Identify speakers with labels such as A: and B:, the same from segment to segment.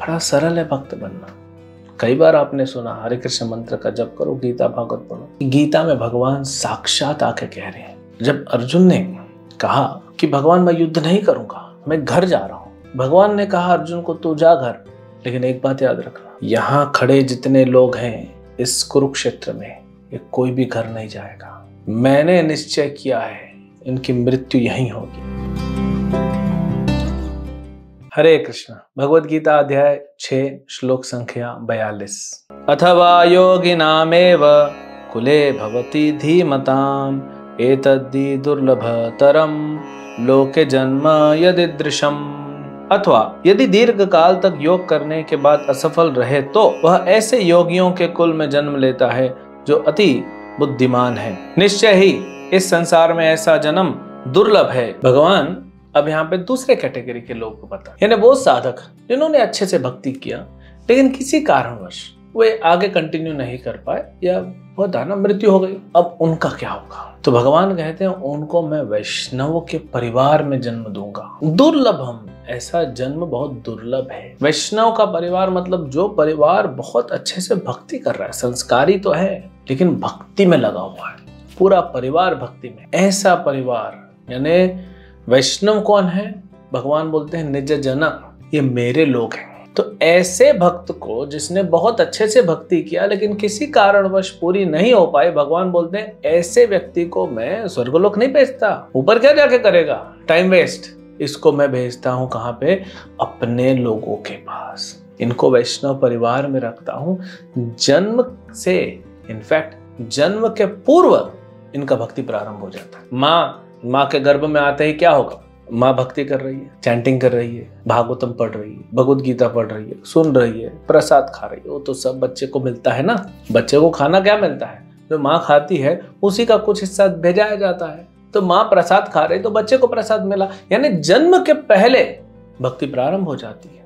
A: बड़ा सरल है भक्त बनना। कई बार आपने सुना हरे कृष्ण मंत्र का जप करो, गीता भागवत पढ़ो। गीता में भगवान साक्षात आके कह रहे हैं। जब अर्जुन ने कहा कि भगवान मैं युद्ध नहीं करूंगा, मैं घर जा रहा हूं, भगवान ने कहा अर्जुन को तू जा घर, लेकिन एक बात याद रखना, यहाँ खड़े जितने लोग हैं इस कुरुक्षेत्र में, ये कोई भी घर नहीं जाएगा। मैंने निश्चय किया है इनकी मृत्यु यहीं होगी। हरे कृष्ण। भगवद गीता अध्याय 6 श्लोक संख्या 42। अथवा योगिनामेव कुले भवति धीमताम् एतद्धि दुर्लभतरम लोके जन्म यदीदृशम्। अथवा यदि दीर्घ काल तक योग करने के बाद असफल रहे तो वह ऐसे योगियों के कुल में जन्म लेता है जो अति बुद्धिमान है। निश्चय ही इस संसार में ऐसा जन्म दुर्लभ है। भगवान अब यहाँ पे दूसरे कैटेगरी के लोगों को बता, यानी वो साधक जिन्होंने अच्छे से भक्ति किया लेकिन किसी कारणवश वे आगे कंटिन्यू नहीं कर पाए या बहुत दाना मृत्यु हो गई, अब उनका क्या होगा? तो भगवान कहते हैं उनको मैं वैष्णव के परिवार में जन्म दूंगा। दुर्लभम, ऐसा जन्म बहुत दुर्लभ है। वैष्णव का परिवार मतलब जो परिवार बहुत अच्छे से भक्ति कर रहा है, संस्कारी तो है लेकिन भक्ति में लगा हुआ है, पूरा परिवार भक्ति में। ऐसा परिवार यानी वैष्णव कौन है? भगवान बोलते हैं निज जना, ये मेरे लोग हैं। तो ऐसे भक्त को जिसने बहुत अच्छे से भक्ति किया लेकिन किसी कारणवश पूरी नहीं हो पाई, भगवान बोलते हैं ऐसे व्यक्ति को मैं स्वर्गलोक नहीं भेजता, ऊपर क्या जाके करेगा, टाइम वेस्ट। इसको मैं भेजता हूं कहां पे? अपने लोगों के पास। इनको वैष्णव परिवार में रखता हूं। जन्म से, इनफैक्ट जन्म के पूर्व इनका भक्ति प्रारंभ हो जाता है। माँ के गर्भ में आते ही क्या होगा? माँ भक्ति कर रही है, चैंटिंग कर रही है, भागवतम पढ़ रही है, भगवद गीता पढ़ रही है, सुन रही है, प्रसाद खा रही है। वो तो सब बच्चे को मिलता है ना। बच्चे को खाना क्या मिलता है? जो माँ खाती है उसी का कुछ हिस्सा भेजाया जाता है। तो माँ प्रसाद खा रही तो बच्चे को प्रसाद मिला, यानी जन्म के पहले भक्ति प्रारंभ हो जाती है।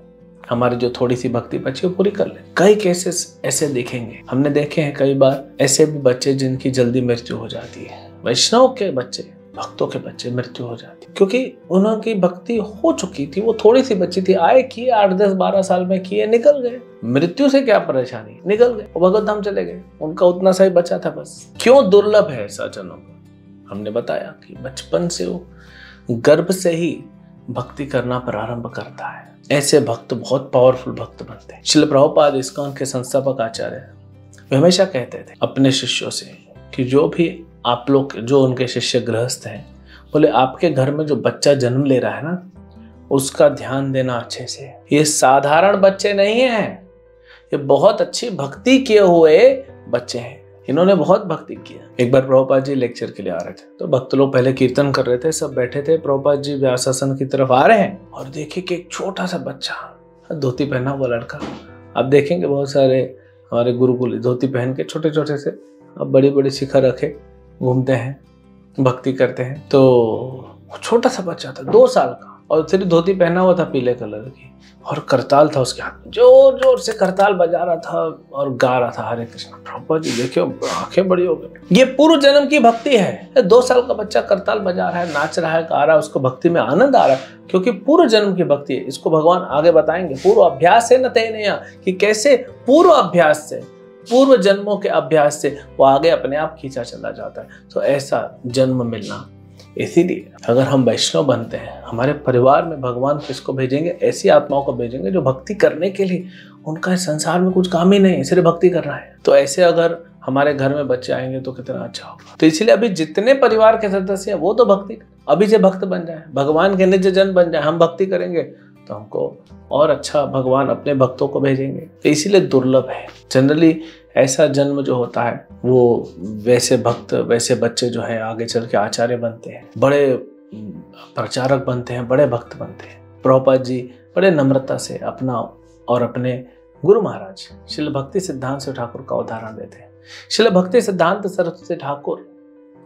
A: हमारी जो थोड़ी सी भक्ति बची वो पूरी कर ले। कई केसेस ऐसे देखेंगे, हमने देखे हैं कई बार ऐसे भी बच्चे जिनकी जल्दी मृत्यु हो जाती है। वैष्णव के बच्चे, भक्तों के बच्चे मृत्यु हो जाती, क्योंकि उनकी भक्ति हो चुकी थी। वो थोड़ी सी बच्ची थी, आए किए 8, 10, 12 साल में किए, निकल गए। मृत्यु से क्या परेशानी, निकल गए, भगवत धाम चले गए। उनका उतना सा ही बचा था बस। क्यों दुर्लभ है ऐसा जन्म? हमने बताया कि बचपन से वो गर्भ से ही भक्ति करना प्रारंभ करता है। ऐसे भक्त बहुत पावरफुल भक्त बनते हैं। श्रील प्रभुपाद इस्कॉन के संस्थापक आचार्य वे हमेशा कहते थे अपने शिष्यों से कि जो भी आप लोग, जो उनके शिष्य गृहस्थ हैं, बोले आपके घर में जो बच्चा जन्म ले रहा है ना, उसका ध्यान देना अच्छे से। ये साधारण बच्चे नहीं हैं, ये बहुत अच्छी भक्ति किए हुए बच्चे हैं। इन्होंने बहुत भक्ति किया। एक बार प्रभुपाद जी लेक्चर के लिए आ रहे थे, तो भक्त लोग पहले कीर्तन कर रहे थे, सब बैठे थे। प्रभुपाद जी व्यासासन की तरफ आ रहे हैं और देखिए कि एक छोटा सा बच्चा, धोती पहना हुआ लड़का, आप देखेंगे बहुत सारे हमारे गुरुकुल धोती पहन के छोटे छोटे से, अब बड़ी बड़ी शिखर रखे घूमते हैं, भक्ति करते हैं। तो छोटा सा बच्चा था 2 साल का, और सिर्फ धोती पहना हुआ था पीले कलर की, और करताल था उसके हाथ में, जोर जोर से करताल बजा रहा था और गा रहा था हरे कृष्ण। प्रभुपाद जी देखियो, आंखें बड़ी हो गई। ये पूर्व जन्म की भक्ति है। 2 साल का बच्चा करताल बजा रहा है, नाच रहा है, गा रहा है, उसको भक्ति में आनंद आ रहा है, क्योंकि पूर्व जन्म की भक्ति है। इसको भगवान आगे बताएंगे। पूर्व अभ्यास है न तेनया, कि कैसे पूर्व अभ्यास से, पूर्व जन्मों के अभ्यास से वो आगे अपने आप खींचा चला जाता है। तो ऐसा जन्म मिलना, इसीलिए अगर हम वैष्णव बनते हैं, हमारे परिवार में भगवान किसको भेजेंगे? ऐसी आत्माओं को भेजेंगे जो भक्ति करने के लिए, उनका इस संसार में कुछ काम ही नहीं है, सिर्फ भक्ति करना है। तो ऐसे अगर हमारे घर में बच्चे आएंगे तो कितना अच्छा होगा। तो इसलिए अभी जितने परिवार के सदस्य हैं वो तो भक्ति, अभी से भक्त बन जाए, भगवान के निज जन बन जाए। हम भक्ति करेंगे तो हमको और अच्छा भगवान अपने भक्तों को भेजेंगे। तो इसीलिए दुर्लभ है। जनरली ऐसा जन्म जो होता है वो वैसे भक्त, वैसे बच्चे जो है आगे चल के आचार्य बनते हैं, बड़े प्रचारक बनते हैं, बड़े भक्त बनते हैं। प्रभुपाद जी बड़े नम्रता से अपना और अपने गुरु महाराज श्रील भक्ति सिद्धांत सरस्वती ठाकुर का उदाहरण देते हैं। श्रील भक्ति सिद्धांत सरस्वती ठाकुर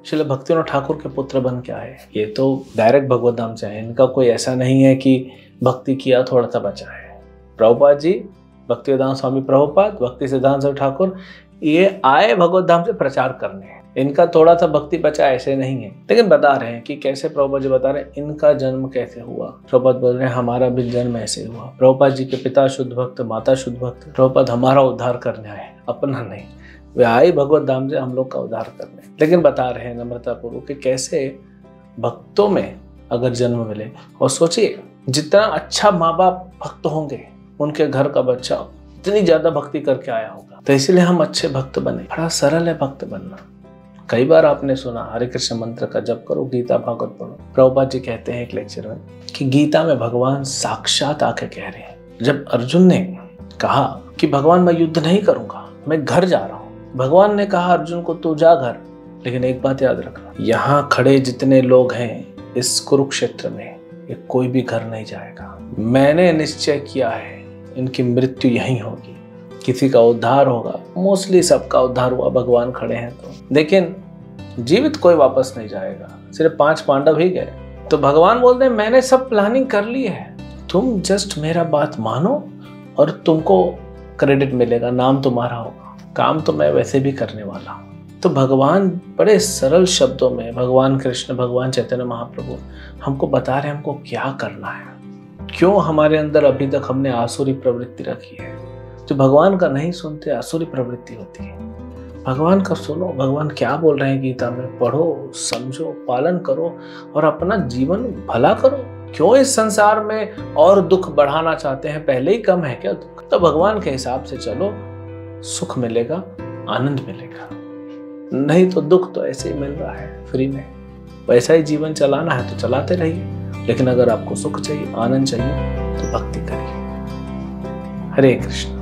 A: श्रील भक्तिनाथ ठाकुर के पुत्र बन के आए। ये तो डायरेक्ट भगवत धाम से है, इनका कोई ऐसा नहीं है कि भक्ति किया थोड़ा सा बचा है। प्रभुपाद जी, भक्तिवेदांत स्वामी प्रभुपाद, भक्ति सिद्धांत सरस्वती ठाकुर, ये आए भगवत धाम से प्रचार करने हैं। इनका थोड़ा सा भक्ति बचा ऐसे नहीं है, लेकिन बता रहे हैं कि कैसे। प्रभुपाद जी बता रहे हैं इनका जन्म कैसे हुआ। प्रभुपाद बोल रहे हैं हमारा भी जन्म ऐसे हुआ। प्रभुपाद जी के पिता शुद्ध भक्त, माता शुद्ध भक्त। प्रभुपाद हमारा उद्धार करने आए, अपना नहीं। वे आए भगवत धाम से हम लोग का उद्धार करने। लेकिन बता रहे हैं नम्रता पूर्वक कि कैसे भक्तों में अगर जन्म मिले, और सोचिए जितना अच्छा माँ बाप भक्त होंगे उनके घर का बच्चा इतनी ज्यादा भक्ति करके आया होगा। तो इसलिए हम अच्छे भक्त बने। बड़ा सरल है भक्त बनना। कई बार आपने सुना हरे कृष्ण मंत्र का जप करो, गीता भागवत पढ़ो। प्रभुपाद जी कहते हैं एक लेक्चर में कि गीता में भगवान साक्षात आके कह रहे हैं। जब अर्जुन ने कहा कि भगवान मैं युद्ध नहीं करूंगा, मैं घर जा रहा हूं, भगवान ने कहा अर्जुन को तू जा घर, लेकिन एक बात याद रखना, यहाँ खड़े जितने लोग हैं इस कुरुक्षेत्र में ये कोई भी घर नहीं जाएगा। मैंने निश्चय किया है इनकी मृत्यु यहीं होगी, किसी का उद्धार होगा। मोस्टली सबका उद्धार हुआ, भगवान खड़े हैं तो। लेकिन जीवित कोई वापस नहीं जाएगा, सिर्फ 5 पांडव ही गए। तो भगवान बोलते हैं मैंने सब प्लानिंग कर ली है, तुम जस्ट मेरा बात मानो और तुमको क्रेडिट मिलेगा, नाम तुम्हारा होगा, काम तो मैं वैसे भी करने वाला हूँ। तो भगवान बड़े सरल शब्दों में, भगवान कृष्ण, भगवान चैतन्य महाप्रभु हमको बता रहे हैं हमको क्या करना है। क्यों हमारे अंदर अभी तक हमने आसुरी प्रवृत्ति रखी है, जो भगवान का नहीं सुनते आसुरी प्रवृत्ति होती है। भगवान का सुनो, भगवान क्या बोल रहे हैं गीता में, पढ़ो, समझो, पालन करो और अपना जीवन भला करो। क्यों इस संसार में और दुख बढ़ाना चाहते हैं, पहले ही कम है क्या दुख? तो भगवान के हिसाब से चलो, सुख मिलेगा, आनंद मिलेगा। नहीं तो दुख तो ऐसे ही मिल रहा है फ्री में। वैसा ही जीवन चलाना है तो चलाते रहिए, लेकिन अगर आपको सुख चाहिए, आनंद चाहिए तो भक्ति करिए। हरे कृष्ण।